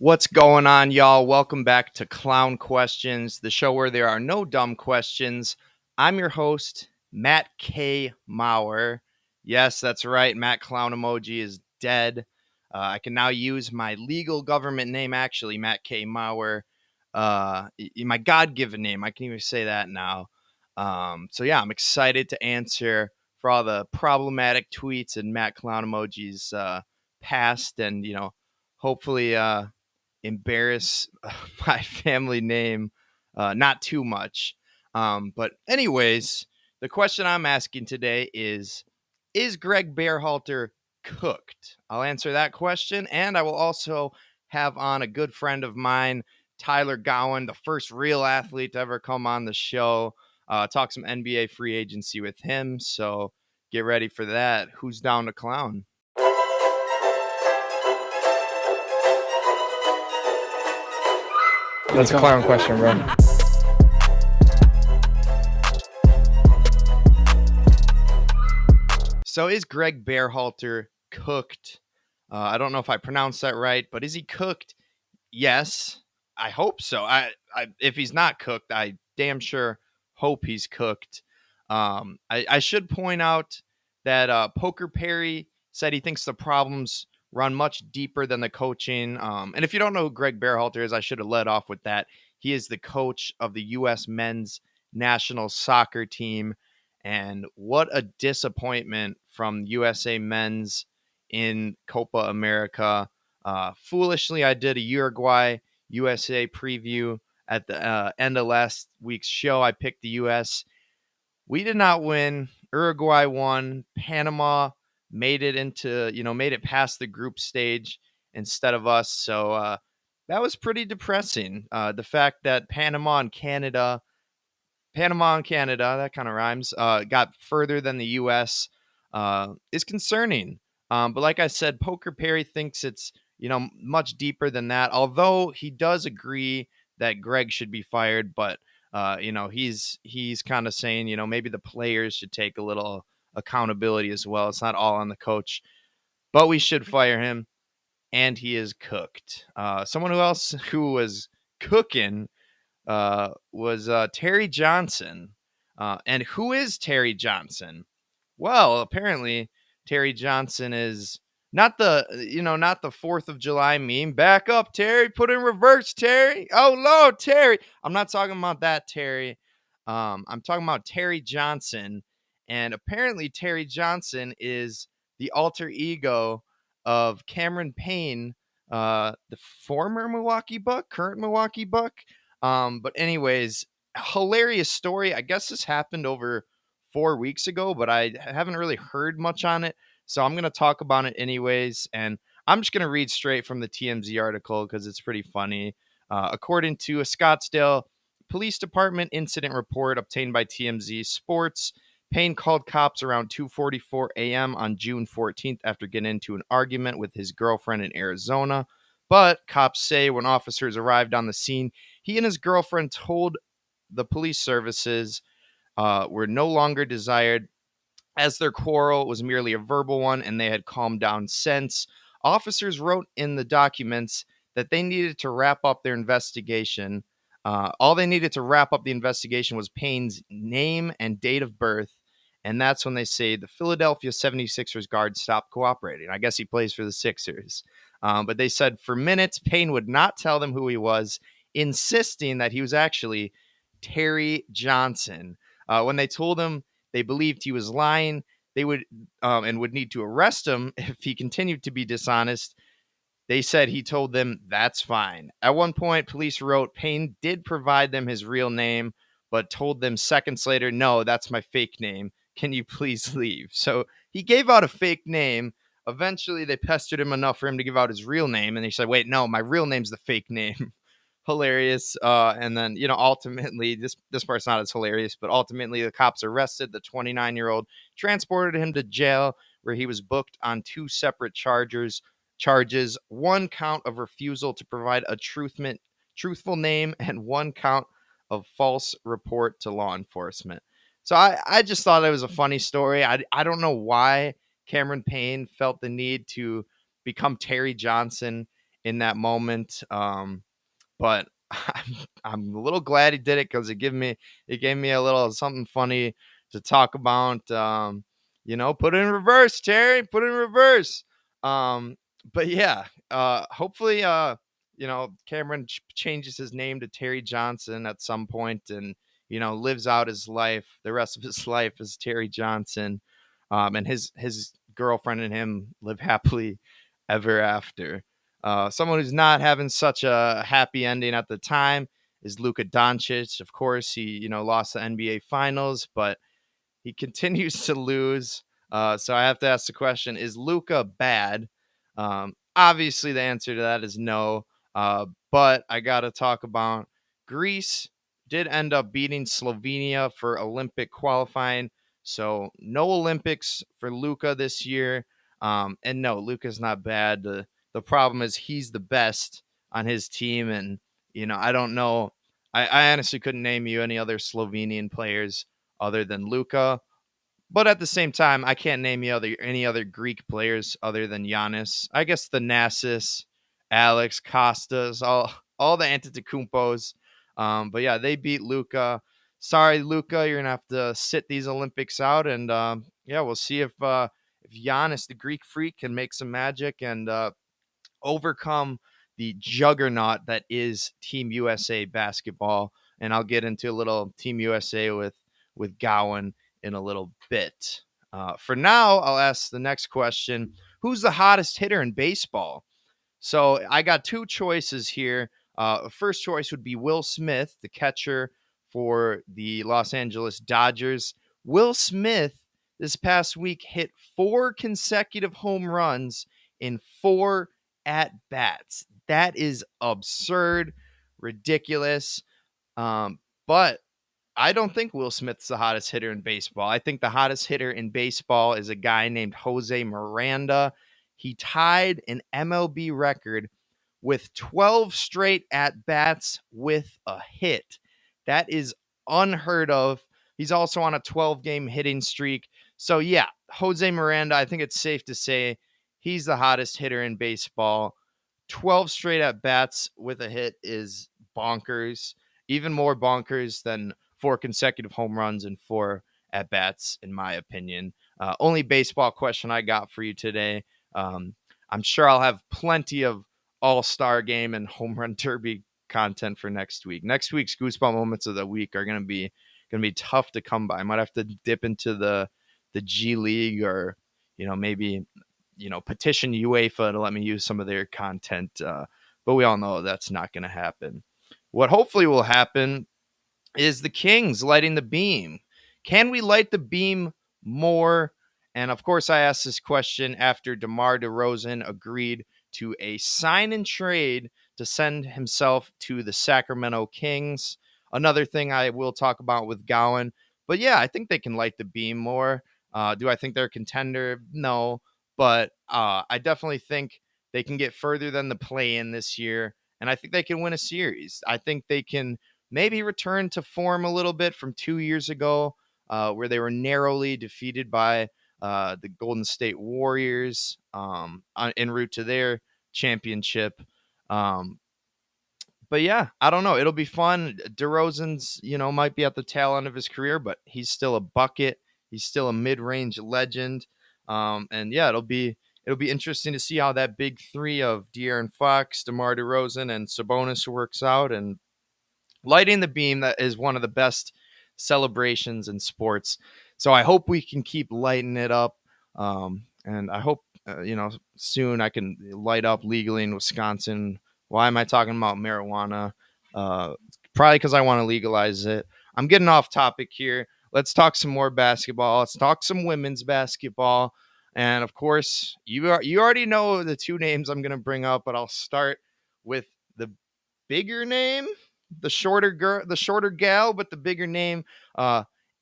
What's going on, y'all? Welcome back to Clown Questions, the show where there are no dumb questions. I'm your host, Matt K. Maurer. Yes, that's right. Matt Clown Emoji is dead. I can now use my legal government name, actually, Matt K. Maurer. My God-given name. I can even say that now. So I'm excited to answer for all the problematic tweets and Matt Clown Emoji's past, and hopefully embarrass my family name not too much. But anyways, the question I'm asking today is Greg Berhalter cooked? I'll answer that question, and I will also have on a good friend of mine, Tyler Gouin, the first real athlete to ever come on the show. Talk some NBA free agency with him, so get ready for that. Who's down to clown? That's a clown question, bro. So is Greg Berhalter cooked? I don't know if I pronounced that right, but is he cooked? Yes, I hope so. If he's not cooked, I damn sure hope he's cooked. I should point out that Poker Perry said he thinks the problems run much deeper than the coaching. And if you don't know who Greg Berhalter is, I should have led off with that. He is the coach of the U.S. men's national soccer team. And what a disappointment from USA men's in Copa America. Foolishly, I did a Uruguay USA preview at the end of last week's show. I picked the U.S. We did not win. Uruguay won. Panama made it past the group stage instead of us. So that was pretty depressing. The fact that Panama and Canada, that kind of rhymes, got further than the U.S. Is concerning. But like I said, Poker Perry thinks it's, much deeper than that, although he does agree that Greg should be fired. But, he's kind of saying, maybe the players should take a little accountability as well. It's not all on the coach, but we should fire him. And he is cooked. Someone who was cooking was Terry Johnson. And who is Terry Johnson? Well, apparently Terry Johnson is not the 4th of July meme. Back up, Terry. Put in reverse, Terry. Oh, Lord, Terry. I'm not talking about that, Terry. I'm talking about Terry Johnson. And apparently Terry Johnson is the alter ego of Cameron Payne, the former Milwaukee Buck, current Milwaukee Buck. But anyways, hilarious story. I guess this happened over 4 weeks ago, but I haven't really heard much on it. So I'm going to talk about it anyways. And I'm just going to read straight from the TMZ article because it's pretty funny. According to a Scottsdale Police Department incident report obtained by TMZ Sports, Payne called cops around 2:44 a.m. on June 14th after getting into an argument with his girlfriend in Arizona. But cops say when officers arrived on the scene, he and his girlfriend told the police services were no longer desired, as their quarrel was merely a verbal one and they had calmed down since. Officers wrote in the documents that they needed to wrap up their investigation. All they needed to wrap up the investigation was Payne's name and date of birth. And that's when they say the Philadelphia 76ers guard stopped cooperating. I guess he plays for the Sixers. But they said for minutes, Payne would not tell them who he was, insisting that he was actually Terry Johnson. When they told him they believed he was lying, they would need to arrest him if he continued to be dishonest. They said he told them that's fine. At one point, police wrote Payne did provide them his real name, but told them seconds later, no, that's my fake name. Can you please leave? So he gave out a fake name. Eventually, they pestered him enough for him to give out his real name. And he said, wait, no, my real name's the fake name. Hilarious. And then, ultimately, this part's not as hilarious, but ultimately the cops arrested the 29-year-old, transported him to jail, where he was booked on two separate charges, one count of refusal to provide a truthful name, and one count of false report to law enforcement. So I just thought it was a funny story. I don't know why Cameron Payne felt the need to become Terry Johnson in that moment. But I'm a little glad he did it because it gave me a little something funny to talk about. Put it in reverse, Terry. Put it in reverse. Um, but yeah, hopefully, Cameron changes his name to Terry Johnson at some point, and lives out his life, the rest of his life as Terry Johnson, and his girlfriend and him live happily ever after. Someone who's not having such a happy ending at the time is Luka Doncic. Of course, he lost the NBA Finals, but he continues to lose. So I have to ask the question: is Luka bad? Obviously, the answer to that is no. But I got to talk about Greece. Did end up beating Slovenia for Olympic qualifying, so no Olympics for Luka this year. And no, Luka's not bad. The problem is he's the best on his team, and I don't know. I honestly couldn't name you any other Slovenian players other than Luka. But at the same time, I can't name you any other Greek players other than Giannis. I guess the Nassus, Alex, Costas, all the Antetokounmpos. But yeah, they beat Luka. Sorry, Luka, you're gonna have to sit these Olympics out, and yeah, we'll see if Giannis, the Greek freak, can make some magic and overcome the juggernaut that is Team USA basketball. And I'll get into a little Team USA with Gouin in a little bit. For now, I'll ask the next question: who's the hottest hitter in baseball? So I got two choices here. First choice would be Will Smith, the catcher for the Los Angeles Dodgers. Will Smith this past week hit 4 consecutive home runs in 4 at bats. That is absurd, ridiculous. But I don't think Will Smith's the hottest hitter in baseball. I think the hottest hitter in baseball is a guy named Jose Miranda. He tied an MLB record with 12 straight at bats with a hit. That is unheard of. He's also on a 12-game hitting streak. So, yeah, Jose Miranda, I think it's safe to say he's the hottest hitter in baseball. 12 straight at bats with a hit is bonkers. Even more bonkers than 4 consecutive home runs and 4 at bats, in my opinion. Only baseball question I got for you today. I'm sure I'll have plenty of all-star game and home run derby content for next week. Next week's Goosebump moments of the week are gonna be tough to come by. I might have to dip into the G League, or maybe petition UEFA to let me use some of their content. But we all know that's not going to happen. What hopefully will happen is the Kings lighting the beam. Can we light the beam more? And of course, I asked this question after DeMar DeRozan agreed to a sign and trade to send himself to the Sacramento Kings. Another thing I will talk about with Gowan. But yeah, I think they can light the beam more. Do I think they're a contender? No. But I definitely think they can get further than the play in this year. And I think they can win a series. I think they can maybe return to form a little bit from 2 years ago, where they were narrowly defeated by the Golden State Warriors en route to their championship. Um, but yeah, I don't know. It'll be fun. DeRozan's, might be at the tail end of his career, but he's still a bucket. He's still a mid-range legend. And yeah, it'll be interesting to see how that big three of De'Aaron Fox, DeMar DeRozan, and Sabonis works out. And lighting the beam, that is one of the best celebrations in sports. So I hope we can keep lighting it up. And I hope, soon I can light up legally in Wisconsin. Why am I talking about marijuana? Uh, Probably because I want to legalize it. I'm getting off topic here. Let's talk some more basketball. Let's talk some women's basketball. And of course, you already know the two names I'm going to bring up, but I'll start with the bigger name, the shorter girl, the shorter gal, but the bigger name.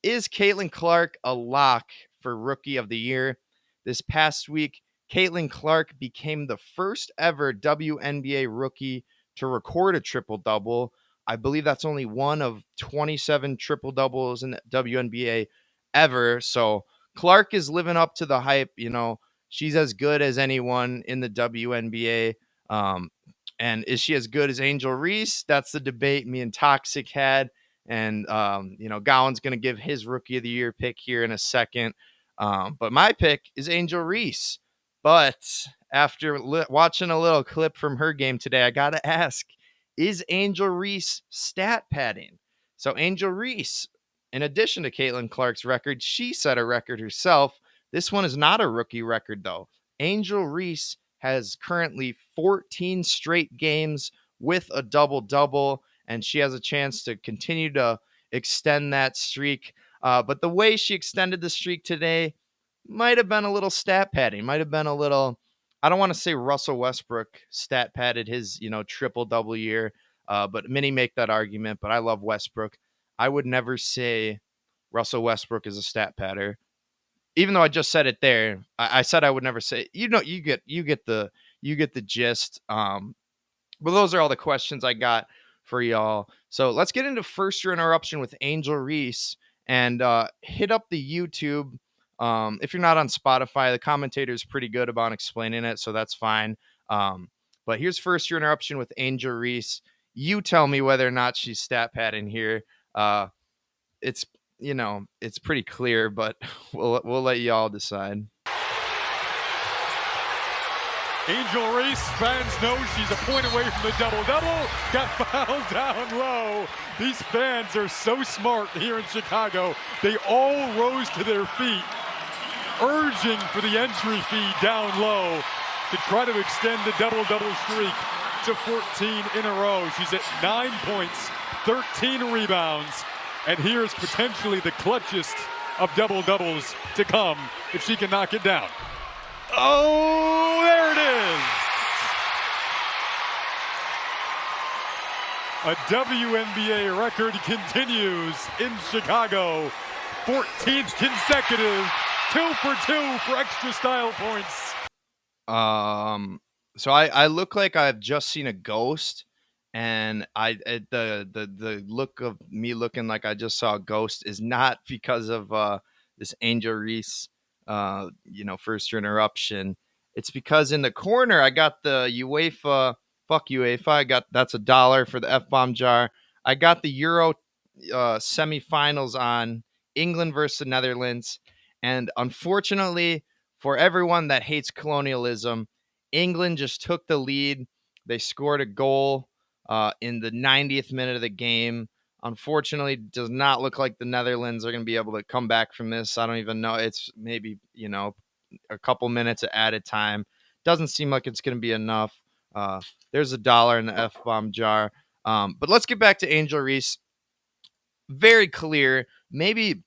Is Caitlin Clark a lock for Rookie of the Year? This past week, Caitlin Clark became the first ever WNBA rookie to record a triple double. I believe that's only one of 27 triple doubles in the WNBA ever. So Clark is living up to the hype. She's as good as anyone in the WNBA. Um, and is she as good as Angel Reese? That's the debate me and Toxic had. And, Gouin's going to give his rookie of the year pick here in a second. But my pick is Angel Reese. But after watching a little clip from her game today, I got to ask, is Angel Reese stat padding? So, Angel Reese, in addition to Caitlin Clark's record, she set a record herself. This one is not a rookie record, though. Angel Reese has currently 14 straight games with a double double, and she has a chance to continue to extend that streak. But the way she extended the streak today might have been a little stat padding, might have been a little. I don't want to say Russell Westbrook stat padded his, triple double year, but many make that argument. But I love Westbrook. I would never say Russell Westbrook is a stat padder, even though I just said it there. I said I would never say. You get the gist. But those are all the questions I got for y'all. So let's get into first year interruption with Angel Reese and hit up the YouTube. If you're not on Spotify, the commentator is pretty good about explaining it, so that's fine. But here's first year interruption with Angel Reese. You tell me whether or not she's stat padding here. It's it's pretty clear, but we'll let y'all decide. Angel Reese, fans know she's a point away from the double-double. Got fouled down low. These fans are so smart here in Chicago. They all rose to their feet, urging for the entry fee down low to try to extend the double-double streak to 14 in a row. She's at 9 points, 13 rebounds, and here's potentially the clutchest of double-doubles to come if she can knock it down. Oh, there it is! A WNBA record continues in Chicago. 14th consecutive 2 for 2 for extra style points. So I look like I've just seen a ghost, and the look of me looking like I just saw a ghost is not because of this Angel Reese first year interruption. It's because in the corner I got the UEFA, fuck UEFA. That's $1 for the F-bomb jar. I got the Euro semifinals on England versus the Netherlands, and unfortunately for everyone that hates colonialism, England just took the lead. They scored a goal in the 90th minute of the game. Unfortunately, does not look like the Netherlands are going to be able to come back from this. I don't even know. It's maybe, a couple minutes at added time. Doesn't seem like it's going to be enough. There's $1 in the F-bomb jar. But let's get back to Angel Reese. Very clear. Maybe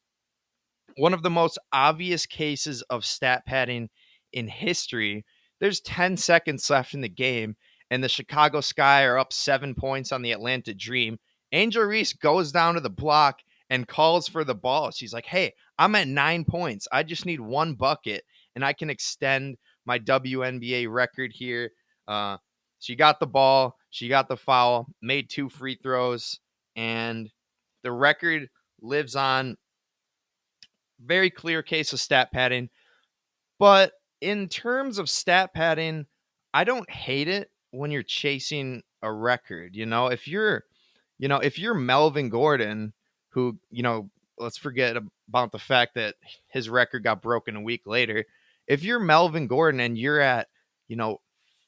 one of the most obvious cases of stat padding in history. There's 10 seconds left in the game, and the Chicago Sky are up 7 points on the Atlanta Dream. Angel Reese goes down to the block and calls for the ball. She's like, hey, I'm at 9 points. I just need one bucket, and I can extend my WNBA record here. She got the ball. She got the foul, made 2 free throws, and the record lives on. Very clear case of stat padding. But in terms of stat padding, I don't hate it when you're chasing a record. If you're Melvin Gordon, who, let's forget about the fact that his record got broken a week later. If you're Melvin Gordon and you're at,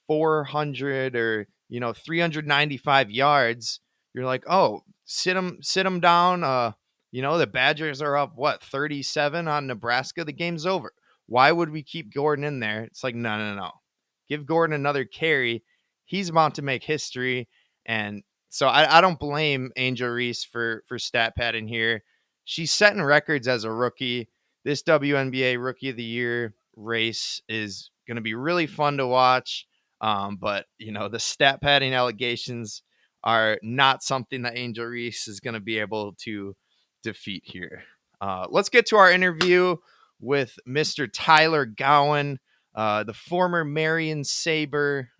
400 or, 395 yards, you're like, oh, sit him down. The Badgers are up, 37 on Nebraska. The game's over. Why would we keep Gordon in there? It's like, no, no, no. Give Gordon another carry. He's about to make history. And so I don't blame Angel Reese for stat padding here. She's setting records as a rookie. This WNBA Rookie of the Year race is going to be really fun to watch. But, the stat padding allegations are not something that Angel Reese is going to be able to defeat here. Let's get to our interview with Mr. Tyler Gouin, the former Marion Sabre,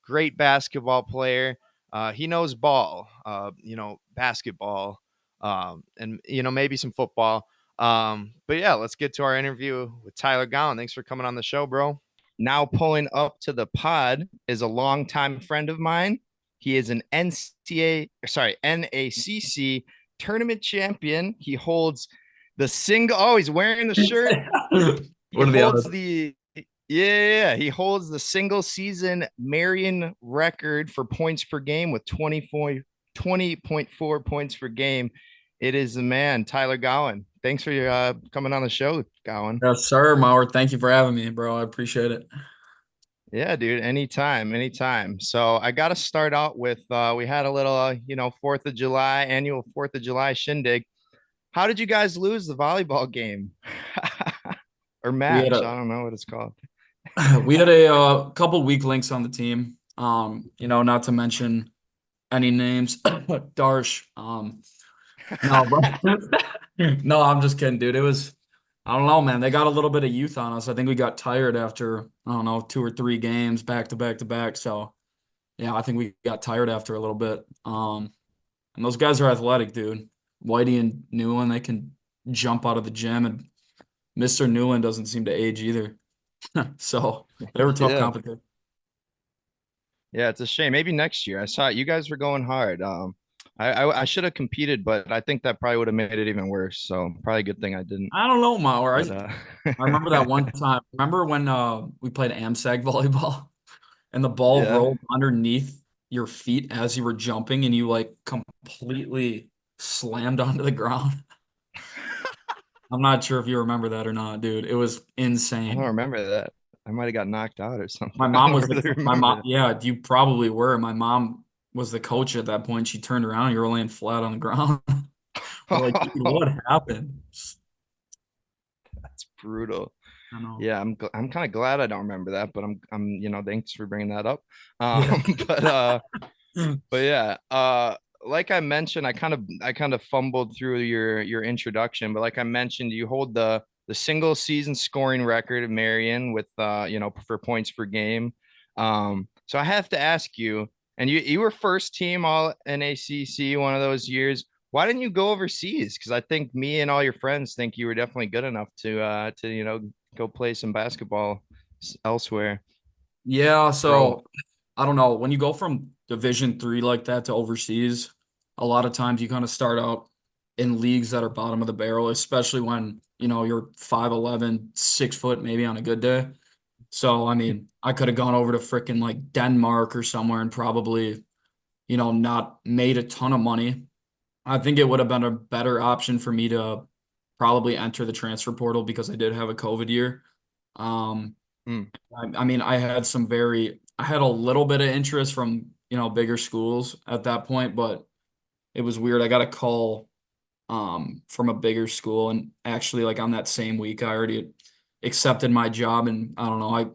great basketball player. He knows ball, basketball, and, maybe some football. But yeah, let's get to our interview with Tyler Gouin. Thanks for coming on the show, bro. now pulling up to the pod is a longtime friend of mine. He is an NACC tournament champion. He holds the single. Oh, he's wearing the shirt. He What are the holds odds? the yeah, he holds the single season Marion record for points per game with 20.4 points per game. It is the man, Tyler Gouin. Thanks for your coming on the show, Gouin. Yes, sir, Mauer. Thank you for having me, bro. I appreciate it. Yeah, dude, anytime, anytime. So I got to start out with we had a little, 4th of July, annual 4th of July shindig. How did you guys lose the volleyball game or We had match? a I don't know what it's called. we had a couple weak links on the team. Not to mention any names. Darsh. No, but no, I'm just kidding, dude. It was, I don't know, man. They got a little bit of youth on us. I think we got tired after, I don't know, 2 or 3 games back to back to back. So yeah, I think we got tired after a little bit. And those guys are athletic, dude. Whitey and Newland, they can jump out of the gym, and Mr. Newland doesn't seem to age either. So they were tough Yeah. competition. Yeah, it's a shame. Maybe next year. I saw it. You guys were going hard. I should have competed, but I think that probably would have made it even worse. So probably a good thing I didn't. I don't know, Mauer. But I remember that one time. Remember when we played AMSAG volleyball and the ball yeah. rolled underneath your feet as you were jumping and you like completely slammed onto the ground? I'm not sure if you remember that or not, dude. It was I don't insane. remember that. I might have got knocked out or My something. I mom don't was really my remember mom. that. Yeah, you probably were. My mom was the coach at that point. She turned around, you were laying flat on the ground. We're like, dude, what happened? That's brutal. I know. Yeah, I'm kind of glad I don't remember that, but thanks for bringing that up. Yeah. But yeah, like I mentioned, I kind of fumbled through your introduction, but like I mentioned, you hold the single season scoring record of Marion with for points per game. So I have to ask you, and you were first team all NACC one of those years. Why didn't you go overseas? Because I think me and all your friends think you were definitely good enough to go play some basketball elsewhere. Yeah, Pro. so I don't know. When you go from Division 3 like that to overseas, a lot of times you kind of start out in leagues that are bottom of the barrel, especially when, you're 5'11", 6 foot maybe on a good day. So, I mean, I could have gone over to freaking like Denmark or somewhere and probably, not made a ton of money. I think it would have been a better option for me to probably enter the transfer portal because I did have a COVID year. Um, Mm. I mean, I had a little bit of interest from, bigger schools at that point, but it was weird. I got a call from a bigger school, and actually like on that same week I already accepted my job, and I don't know,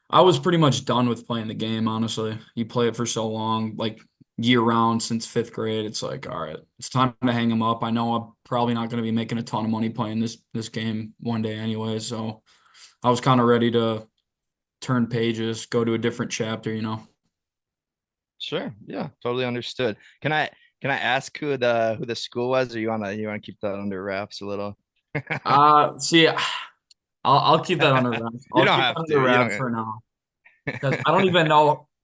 I was pretty much done with playing the game, honestly. You play it for so long, like year round since fifth grade. It's like, all right, it's time to hang them up. I know I'm probably not going to be making a ton of money playing this game one day anyway, so I was kind of ready to turn pages, go to a different chapter. Sure. Yeah, totally understood. Can I ask who the school was, or you wanna keep that under wraps a little? See, I'll keep that under wraps. You I'll don't keep that have under to. You wraps don't. for now because I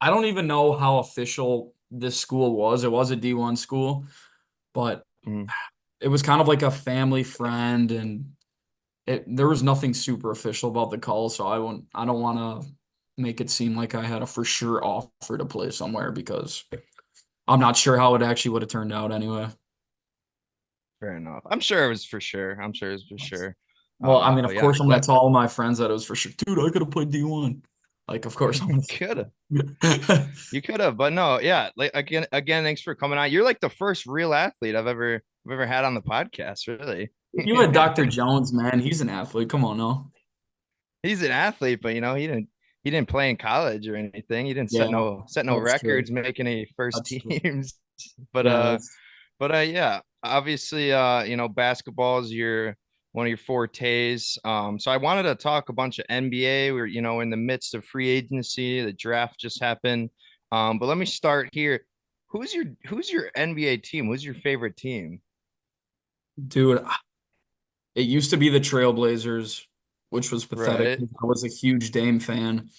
don't even know how official this school was. It was a D1 school, but Mhm. it was kind of like a family friend, and there was nothing super official about the call, so I don't want to make it seem like I had a for sure offer to play somewhere because I'm not sure how it actually would have turned out anyway. Fair enough. I'm sure it was for sure. I'm sure it was for sure. Well, I mean, But of yeah, course, I'm gonna tell all my friends that it was for sure. Dude, I could have played D1. Like, of course, I'm could have. gonna. You could have, but no, yeah. Like again, thanks for coming on. You're like the first real athlete I've ever had on the podcast, really. You had Dr. Jones, man. He's an athlete. Come on, no. He's an athlete, but he didn't play in college or anything. He didn't set Yeah, no that's true. records, make any first That's true. teams. But Yeah, that's yeah, obviously basketball is your one of your fortes. So I wanted to talk a bunch of NBA. We're in the midst of free agency. The draft just happened. But let me start here. Who's your NBA team? Who's your favorite team? dude. It used to be the Trailblazers. which was pathetic. Right. I was a huge Dame fan.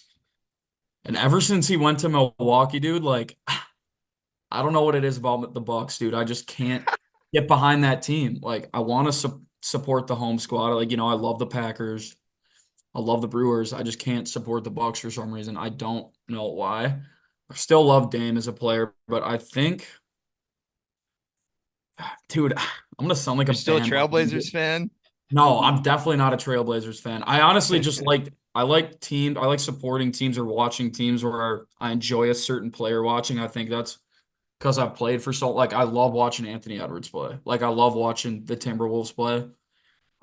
And ever since he went to Milwaukee, dude, like I don't know what it is about the Bucks, dude. I just can't get behind that team. Like I want to support the home squad. Like, I love the Packers. I love the Brewers. I just can't support the Bucks for some reason. I don't know why. I still love Dame as a player, but I think, dude, I'm gonna sound like a You're still a bandwagon. Trailblazers fan? No, I'm definitely not a Trailblazers fan. I honestly just I like teams. I like supporting teams or watching teams where I enjoy a certain player watching. I think that's because I've played for so like I love watching Anthony Edwards play. Like I love watching the Timberwolves play.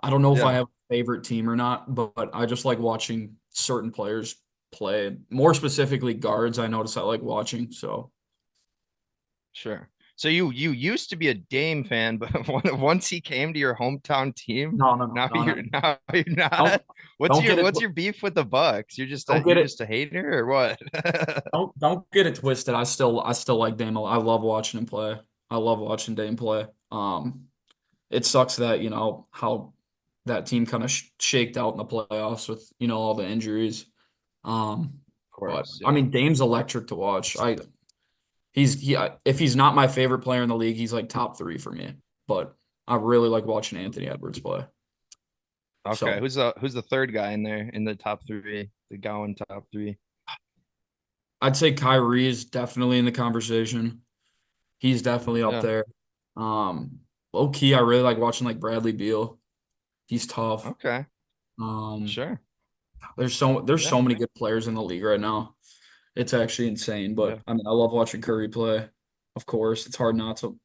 I don't know if I Yeah, have a favorite team or not, but I just like watching certain players play. More specifically, guards. I notice I like watching. So sure. So you used to be a Dame fan, but once he came to your hometown team, no, no, no, now no, no. you're not. Don't don't get it. What's your beef with the Bucks? Don't You're get it. just a hater or what? Don't get it twisted. I still like Dame. I love watching him play. I love watching Dame play. It sucks that how that team kind of shaked out in the playoffs with all the injuries. Um, Of but course, I yeah. mean, Dame's electric to watch. If he's not my favorite player in the league, he's like top three for me. But I really like watching Anthony Edwards play. Okay, So who's the third guy in there in the top three, the Gowan top three? I'd say Kyrie is definitely in the conversation. He's definitely up Yeah, there. Low key, I really like watching like Bradley Beal. He's tough. okay, Um, sure, there's so yeah, many good players in the league right now. It's actually insane. But yeah. I mean, I love watching Curry play. Of course, it's hard not to.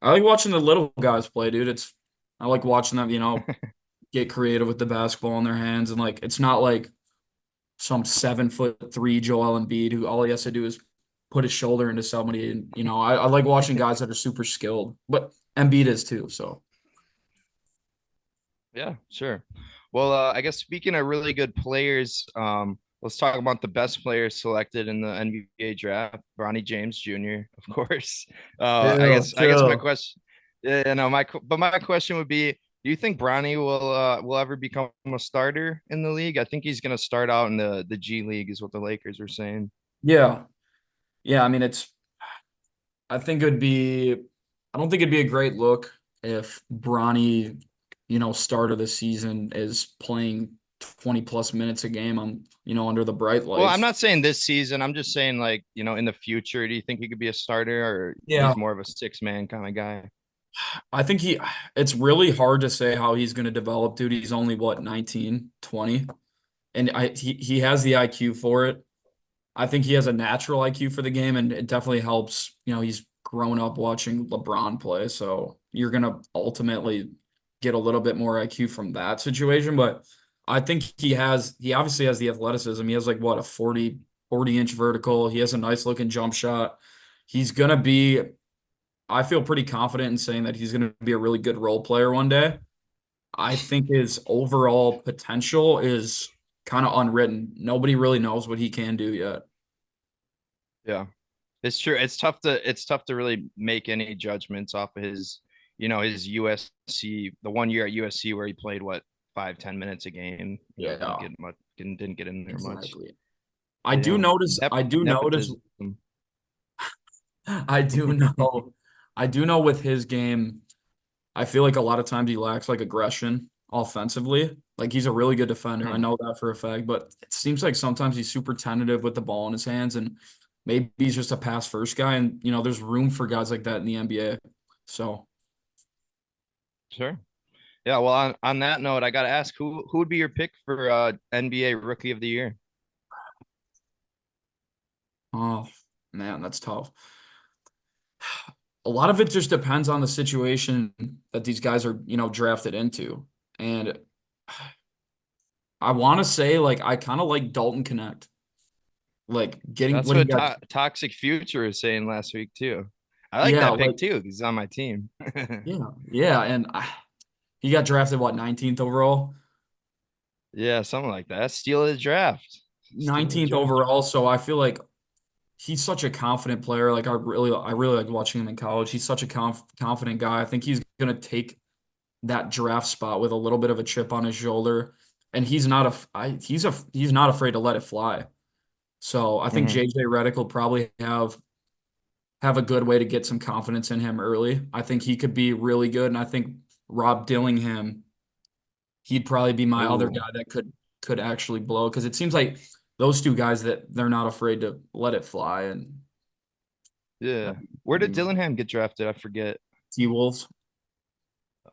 I like watching the little guys play, dude. I like watching them, get creative with the basketball in their hands, and like it's not like some 7'3" Joel Embiid who all he has to do is put his shoulder into somebody, and I like watching guys that are super skilled, but Embiid is too. So Yeah, sure. Well, I guess speaking of really good players, let's talk about the best players selected in the NBA draft. Bronny James Jr., of course. chill, I guess my chill. question, yeah, no, my question would be, do you think Bronny will ever become a starter in the league? I think he's going to start out in the G League, is what the Lakers were saying. Yeah, yeah. I mean, I think it'd be. I don't think it'd be a great look if Bronny, start of the season is playing 20 plus minutes a game on, under the bright Well, I'm lights. not saying this season. I'm just saying, like, in the future, do you think he could be a starter or Yeah, he's more of a six man kind of guy? I think it's really hard to say how he's going to develop, dude. He's only what, 19, 20, and he has the IQ for it. I think he has a natural IQ for the game, and it definitely helps. He's grown up watching LeBron play, so you're going to ultimately get a little bit more IQ from that situation. But I think he obviously has the athleticism. He has like what, a 40-inch vertical. He has a nice looking jump shot. He's going to be, I feel pretty confident in saying that he's going to be a really good role player one day. I think his overall potential is kind of unwritten. Nobody really knows what he can do yet. Yeah. It's true. It's tough to really make any judgments off of his USC, the 1 year at USC where he played what 5-10 minutes a game. Didn't Yeah, get much, didn't get in there much. exactly. I do notice, Nepotism. I do know, I do know with his game, I feel like a lot of times he lacks like aggression offensively. Like he's a really good defender. I Hmm. know that for a fact, but it seems like sometimes he's super tentative with the ball in his hands, and maybe he's just a pass first guy. And there's room for guys like that in the NBA. So, Sure. Yeah. Well, on that note, I got to ask who would be your pick for NBA Rookie of the Year? oh man, that's tough. A lot of it just depends on the situation that these guys are, drafted into. And I want to say, like, I kind of like Dalton Connect, like getting That's what he what got. Toxic Future was saying last week too. I like Yeah, that pick like, too because he's on my team. yeah. And he got drafted, what, 19th overall? Yeah, something like that. Steal of the draft. Steal of the 19th draft. overall. So I feel like he's such a confident player. Like, I really like watching him in college. He's such a confident guy. I think he's going to take that draft spot with a little bit of a chip on his shoulder. and he's not afraid to let it fly. So I think Hmm. JJ Redick will probably have a good way to get some confidence in him early. I think he could be really good, and I think Rob Dillingham, he'd probably be my other Ooh, guy that could actually blow because it seems like those two guys that they're not afraid to let it fly and yeah. Where that'd be did my Dillingham get drafted? I forget. T-Wolves.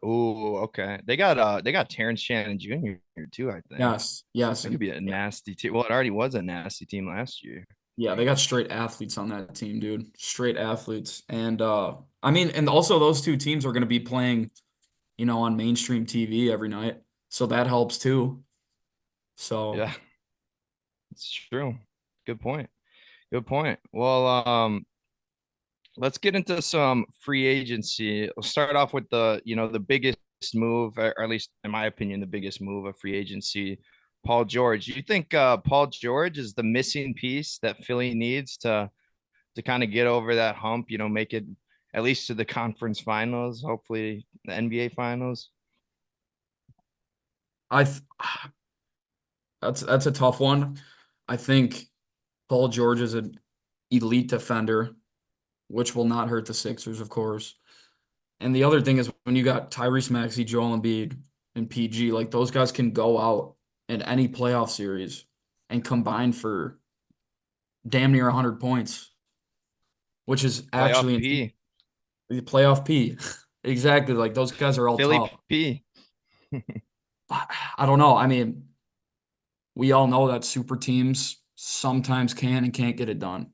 Oh, okay. They got Terrence Shannon Jr. too, I think. Yes, yes, That could and be a nasty team. Well, it already was a nasty team last year. yeah, they got straight athletes on that team, dude. Straight athletes. And I mean, and also those two teams are going to be playing, on mainstream TV every night. So that helps too. So Yeah, it's true. Good point. Good point. Well, let's get into some free agency. We'll start off with the biggest move, or at least in my opinion, the biggest move of free agency, Paul George. You think Paul George is the missing piece that Philly needs to kind of get over that hump, make it at least to the conference finals, hopefully the NBA finals? I th that's a tough one. I think Paul George is an elite defender, which will not hurt the Sixers, of course. And the other thing is when you got Tyrese Maxey, Joel Embiid, and PG, like those guys can go out in any playoff series and combine for damn near 100 points, which is Playoff actually P, the playoff P. Exactly. Like those guys are all Philly tough. P. I don't know. I mean, we all know that super teams sometimes can and can't get it done.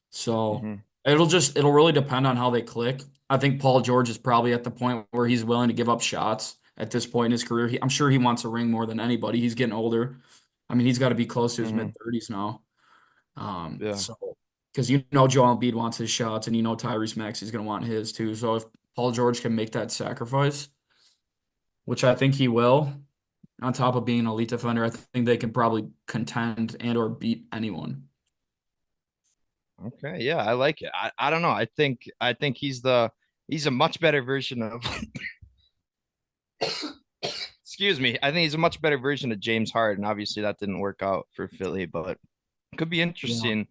So Hmm. it'll really depend on how they click. I think Paul George is probably at the point where he's willing to give up shots at this point in his career. I'm sure he wants a ring more than anybody. He's getting older. I mean, he's got to be close to his Hmm. mid 30s now. Yeah. So because Joel Embiid wants his shots and Tyrese Maxey's going to want his too. So if Paul George can make that sacrifice, which I think he will, on top of being an elite defender, I think they can probably contend and or beat anyone. Okay. Yeah, I like it. I don't know. I think he's a much better version of excuse me. I think he's a much better version of James Harden. Obviously, that didn't work out for Philly, but could be Yeah. interesting.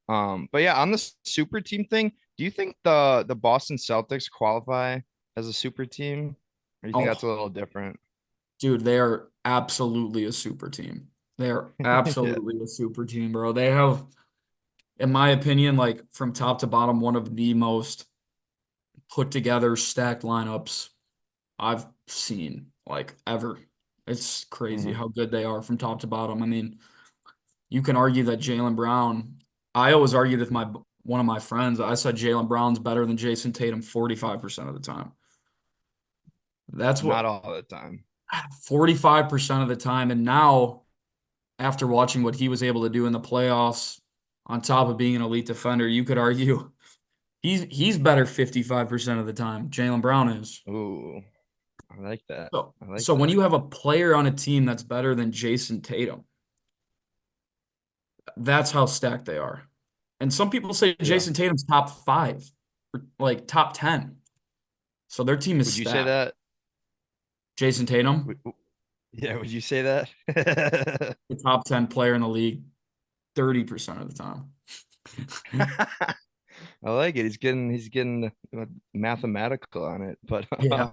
But yeah, on the super team thing, do you think the Boston Celtics qualify as a super team? Or do you think that's a Oh, little different? dude, they are absolutely a super team. They are Yeah. absolutely a super team, bro. They have, in my opinion, like from top to bottom, one of the most put together stacked lineups I've seen like ever. It's crazy Hmm. how good they are from top to bottom. I mean, you can argue that Jaylen Brown, I always argued with my one of my friends. I said Jaylen Brown's better than Jason Tatum 45% of the time. That's Not what all the time. 45% of the time. And now, after watching what he was able to do in the playoffs, on top of being an elite defender, you could argue he's better 55% of the time. Jaylen Brown is. Ooh, I like that. So I like so when that. you have a player on a team that's better than Jason Tatum, that's how stacked they are. And some people say Yeah. Jason Tatum's top five, or like top 10. So their team is Would you say stacked. that? Jason Tatum, Would- Yeah, would you say that? the top 10 player in the league 30% of the time. I like it. He's getting mathematical on it, but Yeah.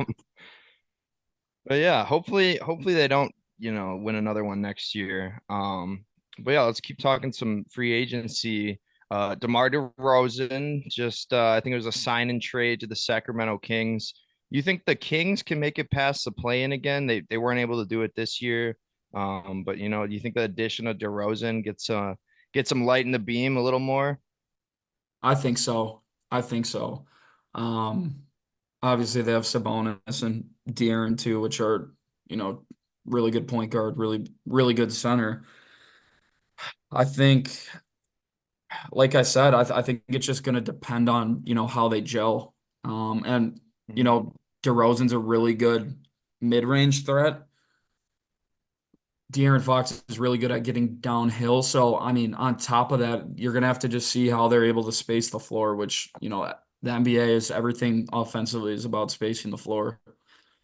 but yeah, hopefully they don't win another one next year. But yeah, let's keep talking some free agency. DeMar DeRozan just I think it was a sign and trade to the Sacramento Kings. You think the Kings can make it past the play-in again? They weren't able to do it this year. But do you think the addition of DeRozan gets some light in the beam a little more? I think so. I think so. Um, Obviously they have Sabonis and De'Aaron too, which are, you know, really good point guard, really, really good center. I think, like I said, I think it's just going to depend on, how they gel. And, Mhm. DeRozan's a really good mid-range threat. De'Aaron Fox is really good at getting downhill. So, I mean, on top of that, you're going to have to just see how they're able to space the floor, which, the NBA is everything offensively is about spacing the floor.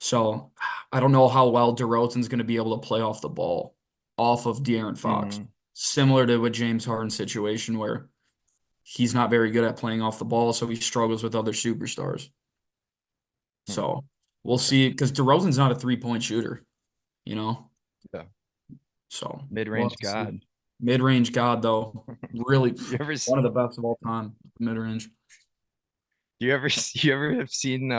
So I don't know how well DeRozan's going to be able to play off the ball, off of De'Aaron Fox. Mhm. Similar to a James Harden situation where he's not very good at playing off the ball, so he struggles with other superstars. Hmm. So we'll Okay. see, because DeRozan's not a three-point shooter, you know? Yeah. So we'll have Mid-range to see. god. Mid-range God, though, really You ever one of the best of all time, mid-range. you ever you ever have seen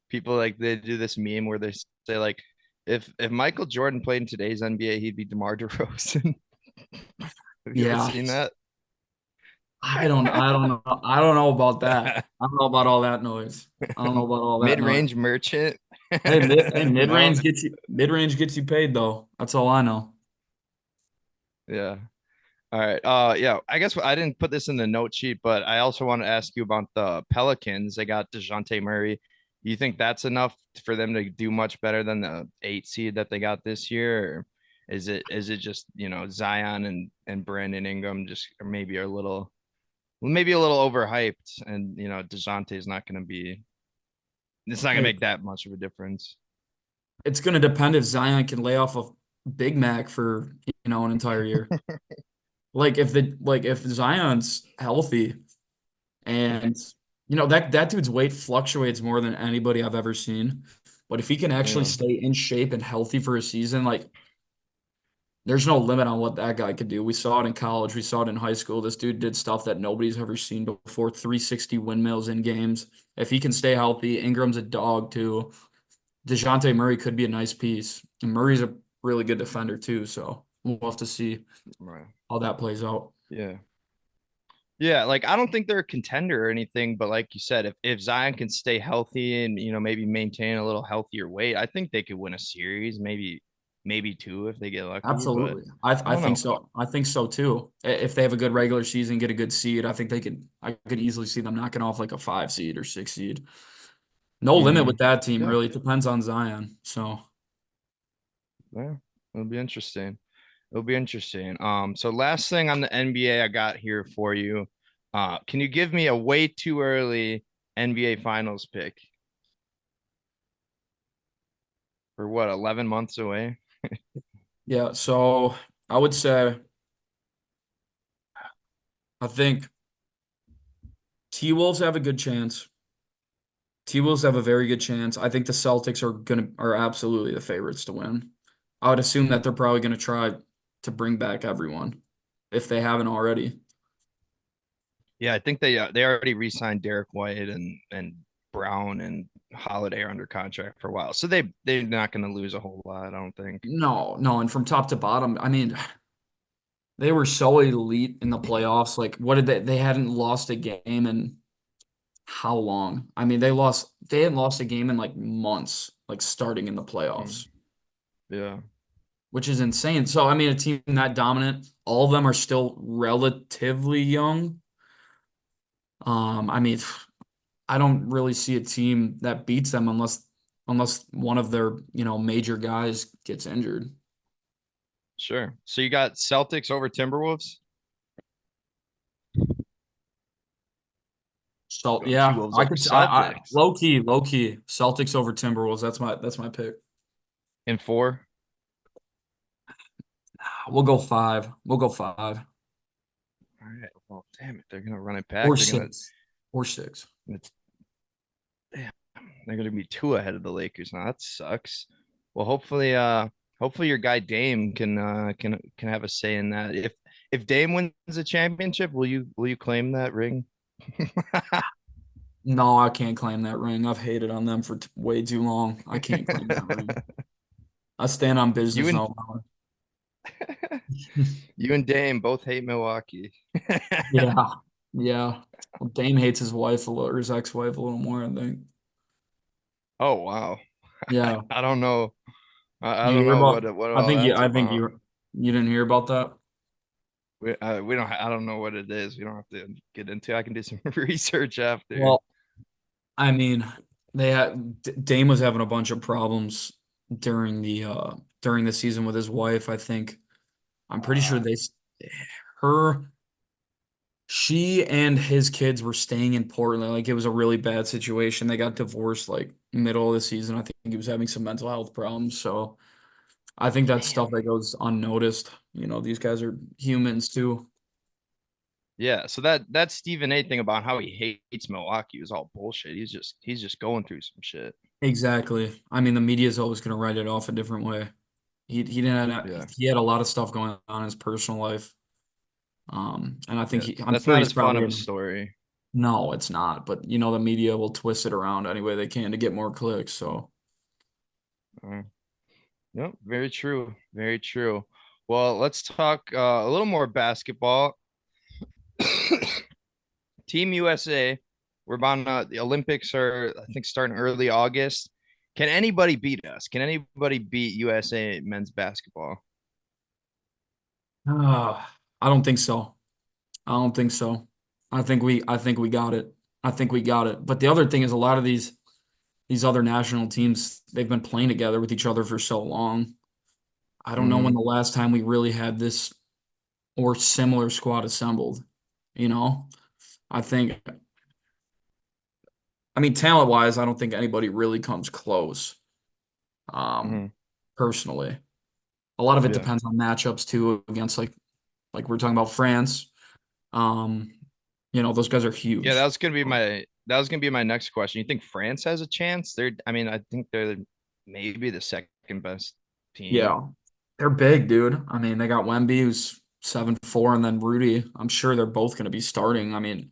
people like they do this meme where they say like if Michael Jordan played in today's NBA, he'd be DeMar DeRozan. Have you ever Yeah, seen that? I don't know about that. I don't know about all that noise. I don't know about all that noise. Mid-range merchant. Hey, No. mid-range gets you paid though. That's all I know. Yeah. All right. Yeah, I guess I didn't put this in the note sheet, but I also want to ask you about the Pelicans. They got DeJounte Murray. You think that's enough for them to do much better than the 8 seed that they got this year? Or is it just, Zion and Brandon Ingram just or maybe a little overhyped and DeJounte is not gonna be it's not gonna Hey, make that much of a difference. it's gonna depend if Zion can lay off a Big Mac for, an entire year. Like if Zion's healthy and that dude's weight fluctuates more than anybody I've ever seen. But if he can actually Yeah. stay in shape and healthy for a season, like there's no limit on what that guy could do. We saw it in college, we saw it in high school. This dude did stuff that nobody's ever seen before, 360 windmills in games. If he can stay healthy, Ingram's a dog too. DeJounte Murray could be a nice piece. And Murray's a really good defender too, so we'll have to see Right. how that plays out. Yeah. Yeah, like I don't think they're a contender or anything, but like you said, if Zion can stay healthy and maybe maintain a little healthier weight, I think they could win a series, maybe two if they get lucky, but Absolutely. I I I don't think know. so. I think so too. If they have a good regular season, get a good seed, I could easily see them knocking off like a 5 seed or 6 seed. No limit Hmm. with that team, Yeah, really. It depends on Zion. So yeah, it'll be interesting. It'll be interesting. So last thing on the NBA I got here for you. Can you give me a way too early NBA Finals pick for what, 11 months away? yeah, so I would say I think T-Wolves have a good chance. T-Wolves have a very good chance. I think the Celtics are absolutely the favorites to win. I would assume that they're probably gonna try to bring back everyone if they haven't already. Yeah, I think they already re-signed Derek White and Brown and Holiday are under contract for a while, so they're not going to lose a whole lot, I don't think. No, no, and from top to bottom, I mean, they were so elite in the playoffs. Like, what did they hadn't lost a game in how long? I mean, they hadn't lost a game in like months, like starting in the Mm. playoffs, Yeah, which is insane. So, I mean, a team that dominant, all of them are still relatively young. I mean, I don't really see a team that beats them unless one of their, major guys gets injured. sure. So you got Celtics over Timberwolves? So Go yeah, T-Wolves I over could I Celtics low key Celtics over Timberwolves. That's my pick. in four. We'll go five. We'll go five All right. Well, damn it, they're gonna run it or back. They're gonna six or six. it's damn, they're gonna be two ahead of the Lakers now. That sucks. Well, hopefully your guy Dame can have a say in that. If Dame wins the championship, will you claim that ring? No, I can't claim that ring. I've hated on them for way too long. I can't claim that ring. I stand on You business and though. you and Dame both hate Milwaukee. Yeah, yeah. Well, Dame hates his wife a little, or his ex-wife a little more, I think. Oh wow. Yeah. I don't know. I You don't hear know about? what all that's I think about. you didn't hear about that. We don't. I don't know what it is. We don't have to get into. I can do some research after. Well, I mean, Dame was having a bunch of problems during the season with his wife. I'm pretty sure Uh, her She and his kids were staying in Portland. Like it was a really bad situation. They got divorced like middle of the season. I think he was having some mental health problems. So I think that's stuff Damn. that goes unnoticed. These guys are humans too. Yeah, so that Stephen A thing about how he hates Milwaukee is all bullshit. He's just going through some shit. Exactly. I mean, the media is always going to write it off a different way. He didn't have, Yeah. he had a lot of stuff going on in his personal life. And I think Yeah. I'm That's sure not he's as fun probably of a story. no, it's not. But the media will twist it around any way they can to get more clicks. So Uh, Yep, very true. Very true. Well, let's talk a little more basketball. Team USA, we're about the Olympics are, I think, starting early August. Can anybody beat us? Can anybody beat USA men's basketball? I don't think so. I don't think so. I think we got it. I think we got it. But the other thing is a lot of these other national teams, they've been playing together with each other for so long. I don't know when Hmm. the last time we really had this or similar squad assembled. You know, I think, I mean, talent wise, I don't think anybody really comes close. Hmm. Um, Personally, a lot of it Yeah. depends on matchups too against like we're talking about France. Um, those guys are Yeah, huge. that was gonna be my next question. You think France has a chance? I mean, I think they're maybe the second best team. Yeah, they're big, dude. I mean, they got Wemby who's 7'4", and then Rudy. I'm sure they're both going to be starting. I mean,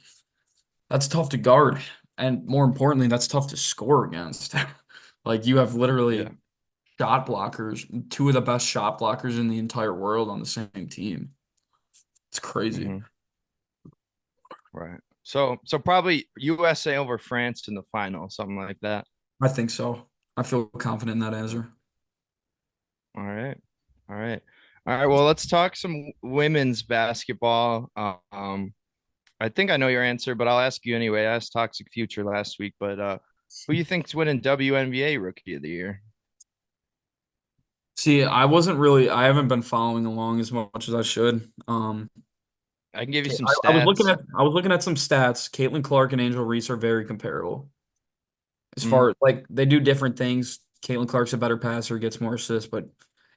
that's tough to guard, and more importantly, that's tough to score against. Like you have Yeah. literally shot blockers, two of the best shot blockers in the entire world on the same team. It's crazy. Hmm. Right. So probably USA over France in the final, something like that. I think so. I feel confident in that answer. All right. All right. All right. Well, let's talk some women's basketball. I think I know your answer, but I'll ask you anyway. I asked Toxic Future last week, but who you think's winning WNBA Rookie of the Year? See, I haven't been following along as much as I should. I can give you Okay, some I stats. was looking at some stats. Caitlin Clark and Angel Reese are very comparable. As Mm. far as like they do different things. Caitlin Clark's a better passer, gets more assists, but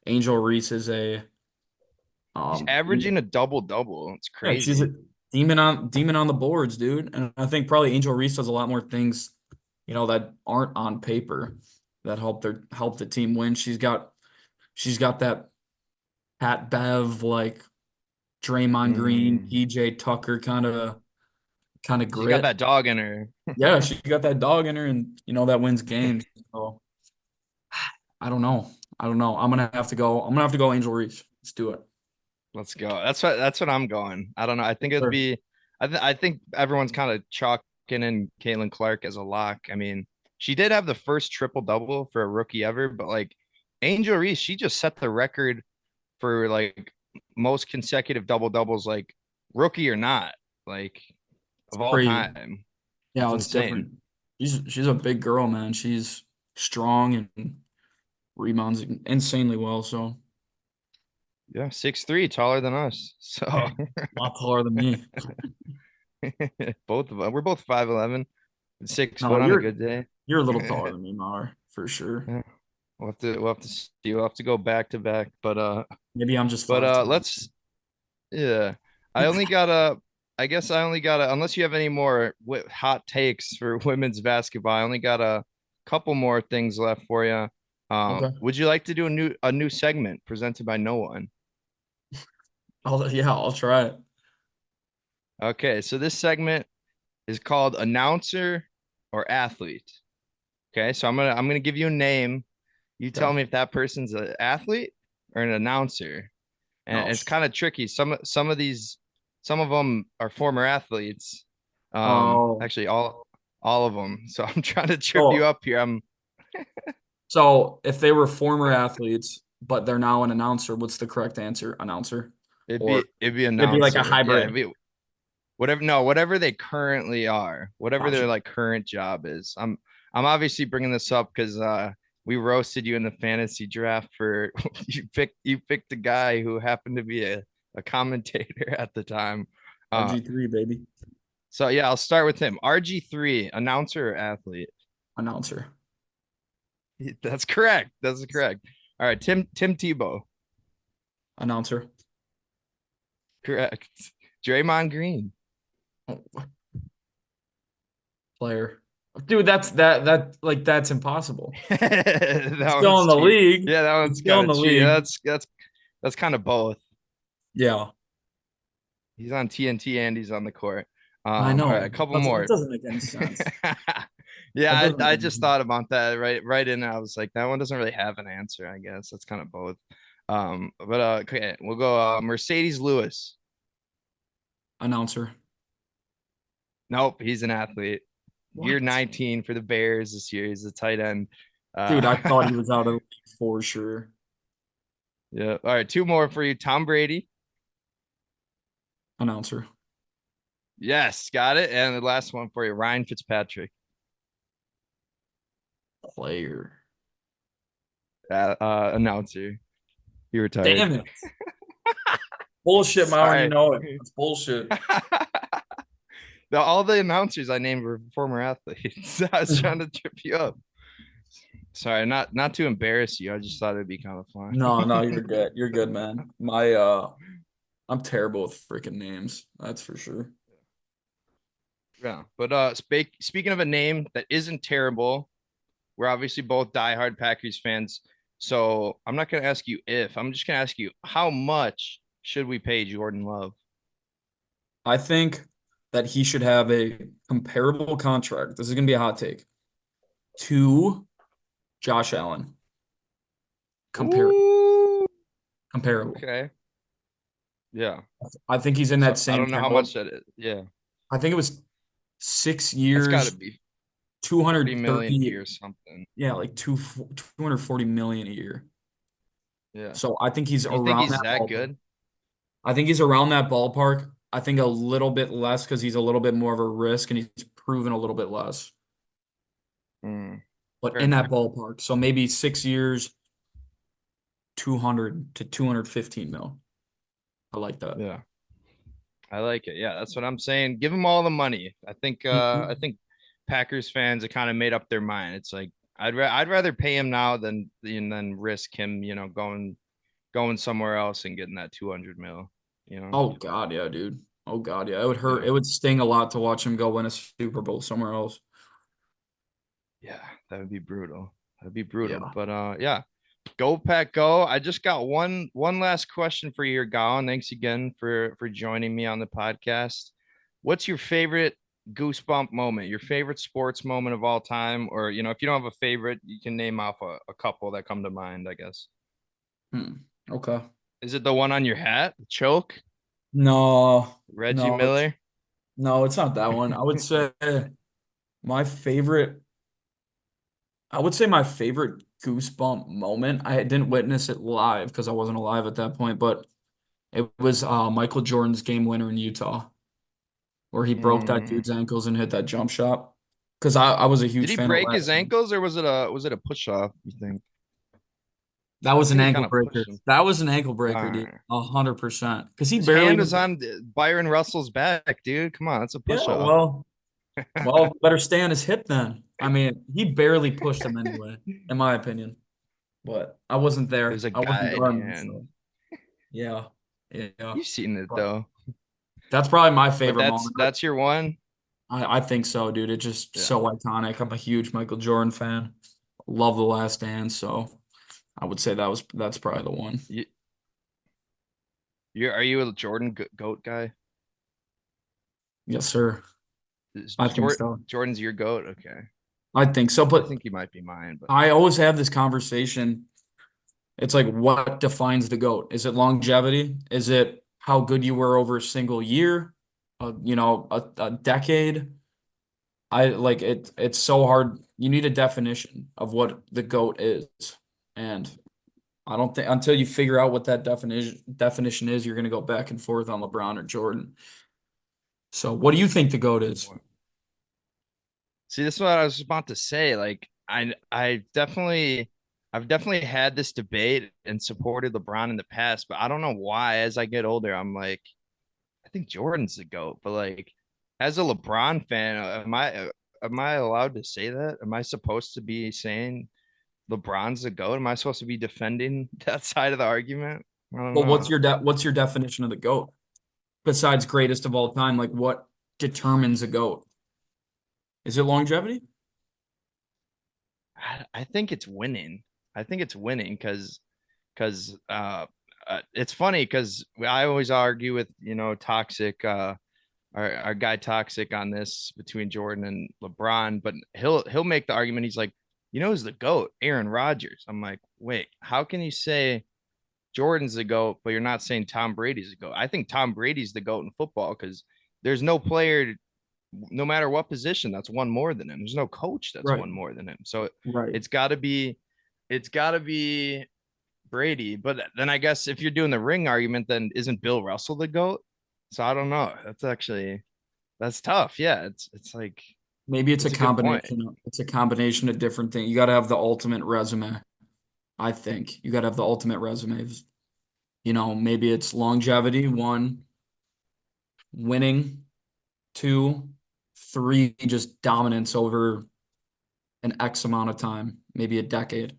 Angel Reese is a She's um averaging a double double. It's yeah, she's a crazy. demon on the boards, dude. And I think probably Angel Reese does a lot more things, that aren't on paper that help the team win. She's got that Pat Bev like Draymond Green, Mm. PJ Tucker kind of She got grit. that dog in her. Yeah, she got that dog in her, and that wins games. So I don't know. I don't know. I'm gonna have to go Angel Reese. Let's do it. Let's go. That's what I'm going. I don't know. I think it'd Sure. be. I think everyone's kind of chalking in Caitlin Clark as a lock. I mean, she did have the first triple double for a rookie ever, but like Angel Reese, she just set the record for like most consecutive double doubles, like rookie or not, like It's of all crazy. time. Yeah, It's it's different. insane. She's a big girl, man. She's strong and rebounds insanely well. So Yeah, 6'3", taller than us. So hey, a lot taller than me. both of us, we're both 5'11", 6 No, foot on a you're good day. you're a little taller than me, Mauer, for sure. Yeah. We'll have to see. We'll have to go back to back. Maybe I'm just But 5'10". let's yeah. I only gotta I guess I only gotta unless you have any more hot takes for women's basketball, I only got a couple more things left for you. Okay. Would you like to do a new segment presented by no one? I'll try it. Okay, so this segment is called announcer or athlete. Okay, so I'm gonna give you a name. You tell Okay. me if that person's an athlete or an announcer. And Oh, it's kind of tricky. Some of them are former athletes. oh, Actually, all of them. So I'm trying to trip you oh. up here. So if they were former athletes, but they're now an announcer, what's the correct answer? Announcer, or It'd be it'd be like a announcer. Yeah, it'd hybrid. be whatever. No, whatever they currently are, whatever their Gotcha. like current job is. I'm obviously bringing this up because we roasted you in the fantasy draft for you picked a guy who happened to be a commentator at the time. Uh, RG3, baby. so yeah, I'll start with him. RG3, announcer or athlete? Announcer. That's correct. That's correct. All right, Tim Tebow. Announcer. Correct. Draymond Green. Oh, player. Dude, that's impossible. He's That still one's in the cheap. league. Yeah, that He's one's still kind in of the cheap. league. That's kind of both. Yeah, He's on TNT and he's on the court. I All right, a know. couple That more. doesn't make any sense. Yeah, That doesn't make I any just sense. thought about that right in. I was like, that one doesn't really have an answer. I guess that's kind of both. But okay, we'll go Mercedes Lewis. Announcer. Nope, he's an athlete. Year What? 19 for the Bears this year. He's a tight end. Dude, I thought he Uh, was out of the league for sure. yeah. All right, two more for you. Tom Brady. Announcer. Yes, got it. And the last one for you, Ryan Fitzpatrick. Player. Announcer. He retired. Damn it. Bullshit, Myron, you Sorry. know it. That's bullshit. All the announcers I named were former athletes. I was trying to trip you up. Sorry, not to embarrass you. I just thought it'd be kind of fun. No, no, you're good. You're good, man. I'm terrible with freaking names. That's for sure. Yeah, but speaking of a name that isn't terrible, we're obviously both diehard Packers fans. So I'm not gonna ask you if. I'm just gonna ask you how much should we pay Jordan Love? I think that he should have a comparable contract. This is gonna be a hot take to Josh Allen. Compare Ooh, comparable. okay. Yeah. I think he's in So that I same don't know how caliber. much that is. Yeah. I think it was six That's gotta years, be 40 million a 230, year or something. yeah, like 240 million a year. Yeah. So I think he's You think around he's that that ballpark. good? I think he's around that ballpark. I think a little bit less because he's a little bit more of a risk and he's proven a little bit less, Mm, but fair in that enough. ballpark. So maybe 6 years, 200 to 215 mil. I like that. Yeah. I like it. Yeah, that's what I'm saying. Give him all the money. I Mhm. think Packers fans have kind of made up their mind. It's like I'd rather pay him now than risk him, going somewhere else and getting that 200 mil, you know. Oh God, yeah, dude. Oh God, yeah. It would hurt. Yeah. It would sting a lot to watch him go win a Super Bowl somewhere else. Yeah, that would be brutal. That'd be brutal. Yeah. But yeah. Go Pack Go. I just got one last question for you here, Gouin. Thanks again for joining me on the podcast. What's your favorite Goosebump moment? Your favorite sports moment of all time? Or, if you don't have a favorite, you can name off a couple that come to mind, I guess. Okay. Is it the one on your hat? The choke? No, Reggie no, Miller? it's not that one. My favorite, I would say my favorite Goosebump moment. I didn't witness it live because I wasn't alive at that point, but it was Michael Jordan's game winner in Utah, where he broke that Mm. dude's ankles and hit that jump shot. Because I was a Did huge he fan of break his last year. ankles or was it a push off, you think? That was I an think he ankle kind of pushed breaker. him. That was an ankle All breaker, dude. right. 100%. Because he His barely hand even. was on Byron Russell's back, dude. Come on, that's a Yeah, push off. well, better stay on his hip then. I mean, he barely pushed him anyway, in my opinion. But I wasn't It was there. a I wasn't guide guarding him, hand. so yeah, yeah. You've seen it But though. that's probably my But favorite that's moment. that's your one. I think so, dude. It's just Yeah. so iconic. I'm a huge Michael Jordan fan. Love The Last Dance, so I would say that's probably the one. You, are you a Jordan goat guy? Yes, sir. Is I think so. Jordan's your goat? Okay. I think so. I But think he might be mine, but I always have this conversation. It's like, what defines the GOAT? Is it longevity? Is it how good you were over a single year? A decade? I like it. It's so hard. You need a definition of what the GOAT is. And I don't think until you figure out what that definition is, you're going to go back and forth on LeBron or Jordan. So what do you think the GOAT is? see, this is what I was about to say. Like, I've definitely had this debate and supported LeBron in the past, but I don't know why. As I get older, I'm like, I think Jordan's the GOAT, but like as a LeBron fan, am I allowed to say that? Am I supposed to be saying LeBron's the GOAT? Am I supposed to be defending that side of the argument? I don't Well, know. what's your definition of the GOAT? Besides greatest of all time, like what determines a GOAT? Is it longevity? I think it's winning. I think it's winning because it's funny because I always argue with Toxic our guy Toxic on this between Jordan and LeBron, but he'll make the argument. He's like, who's the GOAT? Aaron Rodgers. I'm like, wait, how can you say Jordan's the GOAT, but you're not saying Tom Brady's the GOAT? I think Tom Brady's the GOAT in football because there's no player, no matter what position, that's won more than him. There's no coach that's Right. won more than him. So Right. it's gotta be Brady. But then I guess if you're doing the ring argument, then isn't Bill Russell the GOAT? So I don't know. That's tough. Yeah, it's like Maybe it's a it's a good point. combination. It's a combination of different things. You got to have the ultimate resume. I think you got to have the ultimate resumes. Maybe it's longevity, 1, winning, 2, 3, just dominance over an X amount of time, maybe a decade.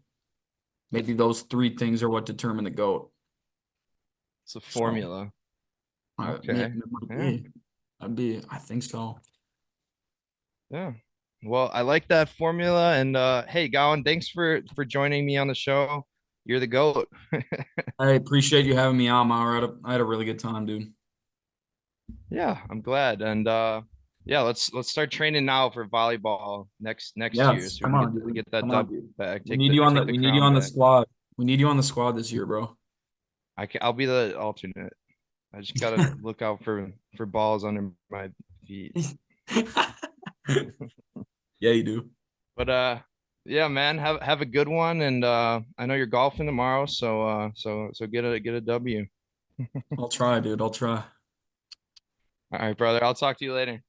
Maybe those 3 things are what determine the GOAT. It's a formula. Okay. I think so. Yeah. Well, I like that formula. And hey, Gouin, thanks for joining me on the show. You're the GOAT. I appreciate you having me on, Mauer. I had a really good time, dude. Yeah, I'm glad. And yeah, let's start training now for volleyball next year. So Come on, dude. Get that Come dub on, dude. back. We need you on the squad. We need you on the squad this year, bro. I'll be the alternate. I just gotta look out for balls under my feet. Yeah, you do. But yeah, man, have a good one. And I know you're golfing tomorrow, so get a W. I'll try, dude. I'll try. All right, brother. I'll talk to you later.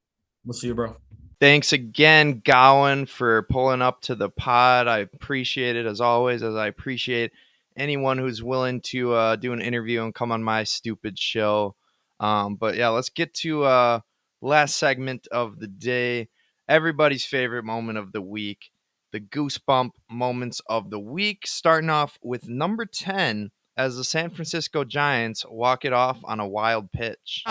We'll see you, bro. Thanks again, Gouin, for pulling up to the pod. I appreciate it as always, as I appreciate anyone who's willing to do an interview and come on my stupid show. But yeah, let's get to last segment of the day. Everybody's favorite moment of the week, the Goosebump moments of the week, starting off with number 10 as the San Francisco Giants walk it off on a wild pitch.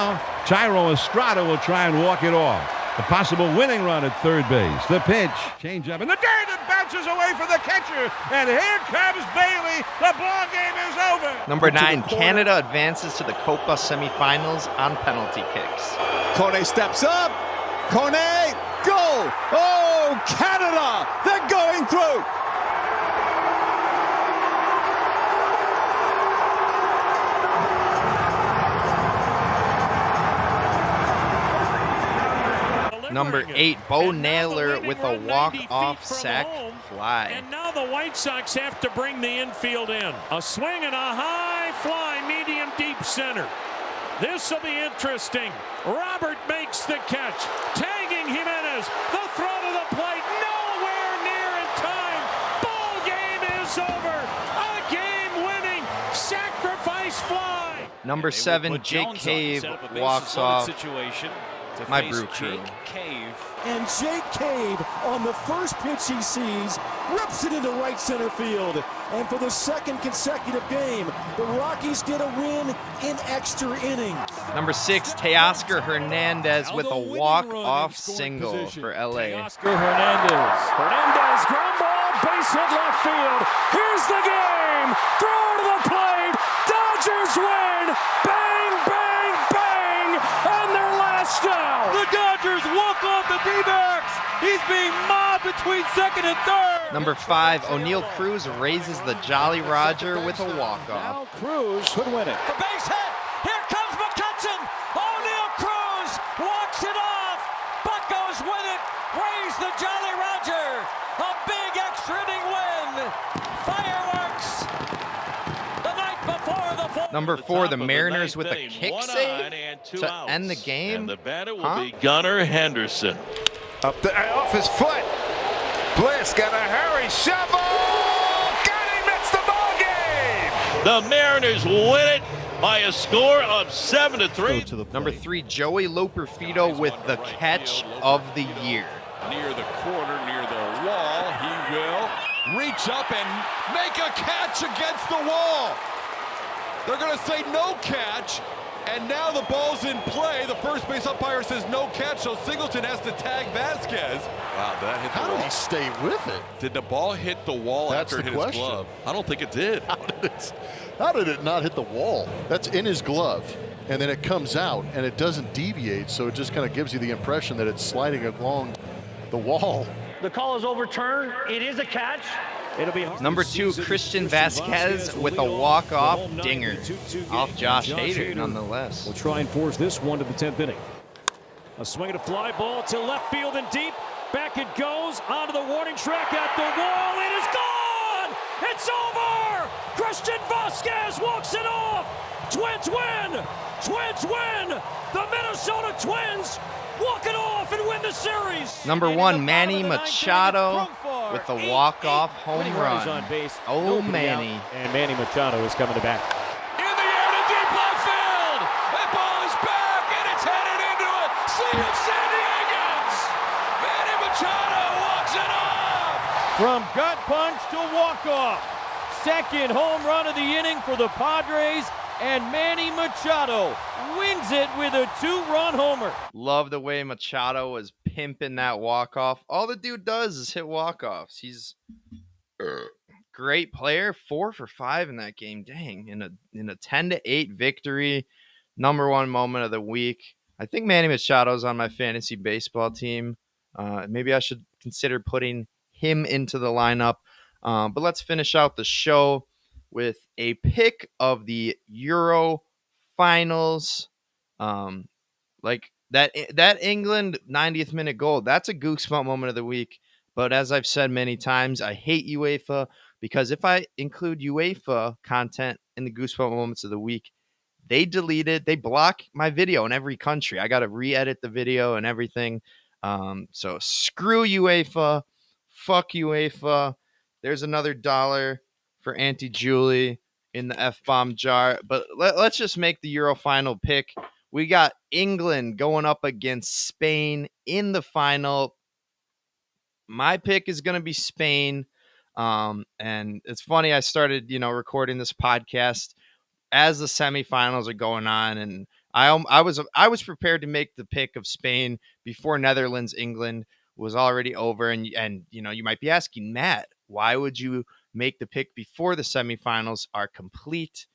Tyro Estrada will try and walk it off. The possible winning run at third base. The pitch. Change up. And the dirt that bounces away for the catcher. And here comes Bailey. The ball game is over. Number 9, Canada advances to the Copa semifinals on penalty kicks. Kone steps up. Kone, go. Oh, Canada. They're going through. Number 8, Bo Naylor with a walk-off sac fly. And now the White Sox have to bring the infield in. A swing and a high fly, medium deep center. This will be interesting. Robert makes the catch. Tagging Jimenez. The throw to the plate. Nowhere near in time. Ball game is over. A game-winning sacrifice fly. Number 7, Jake Cave walks off. My brew crew. And Jake Cave, on the first pitch he sees, rips it into right center field. And for the second consecutive game, the Rockies get a win in extra innings. Number 6, Teoscar Hernandez with a walk-off single for LA. Teoscar Hernandez, ground ball, base hit left field. Here's the game. Throw to the plate. Dodgers win. Bang, bang, bang. And they're last out. The Dodgers walk off the D-backs. He's being mobbed between second and third. Number 5, O'Neal Cruz raises the Jolly Roger with a walk-off. Now Cruz could win it. The base hit. Here comes McCutcheon. O'Neal Cruz walks it off. Buccos win it. Raise the Jolly Roger. A big extra inning win. Fireworks. The night before the fourth. Number 4, the Mariners with a kick save to end the game. And the batter will be Gunnar Henderson. Off his foot. Bliss got a hurry. Shovel. Got him. It's the ball game. The Mariners win it by a score of 7-3. Number 3, Joey Loperfido with the catch of the year. Near the corner, near the wall, he will reach up and make a catch against the wall. They're going to say no catch, and now the ball's in play. The first base umpire says no catch, so Singleton has to tag Vasquez. Wow, that hit the wall. How did he stay with it? Did the ball hit the wall after it hit his glove? I don't think it did. How did it not hit the wall? That's in his glove, and then it comes out, and it doesn't deviate, so it just kind of gives you the impression that it's sliding along the wall. The call is overturned. It is a catch. It'll be number 2, Christian Vasquez with a walk-off dinger off Josh Hader, nonetheless. We'll try and force this one to the 10th inning. A swing and a fly ball to left field and deep. Back it goes onto the warning track at the wall. It is gone! It's over! Christian Vasquez walks it off! Twins win! Twins win! The Minnesota Twins walk it off and win the series! Number 1, Manny Machado with a walk-off home run. Oh, Manny. And Manny Machado is coming to bat. In the air to deep left field. That ball is back, and it's headed into a sea of San Diegans. Manny Machado walks it off. From gut punch to walk-off. Second home run of the inning for the Padres, and Manny Machado wins it with a 2-run homer. Love the way Machado was pimping that walk-off. All the dude does is hit walk-offs. He's a great player. 4 for 5 in that game. Dang, in a 10-8 victory. Number 1 moment of the week. I think Manny Machado's on my fantasy baseball team. Maybe I should consider putting him into the lineup. But let's finish out the show with a pick of the Euro finals. Like that England 90th minute goal, that's a goosebump moment of the week. But as I've said many times, I hate UEFA, because if I include UEFA content in the goosebump moments of the week, they block my video in every country. I got to re-edit the video and everything. So screw UEFA. Fuck UEFA. There's another $1 for Auntie Julie in the F-bomb jar. But let's just make the Euro final pick. We got England going up against Spain in the final. My pick is going to be Spain. And it's funny, I started, recording this podcast as the semifinals are going on, and I was prepared to make the pick of Spain before Netherlands England was already over. And you might be asking, Matt, why would you make the pick before the semifinals are complete?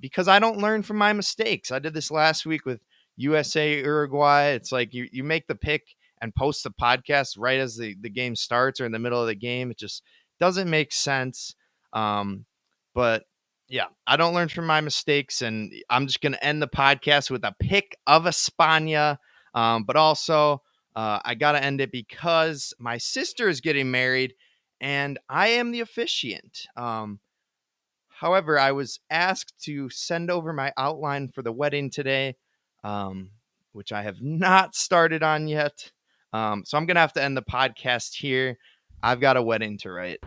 Because I don't learn from my mistakes. I did this last week with USA Uruguay. It's like you make the pick and post the podcast right as the game starts or in the middle of the game. It just doesn't make sense. But yeah, I don't learn from my mistakes, and I'm just going to end the podcast with a pick of España. But also, I got to end it because my sister is getting married, and I am the officiant. However, I was asked to send over my outline for the wedding today, which I have not started on yet. So I'm going to have to end the podcast here. I've got a wedding to write.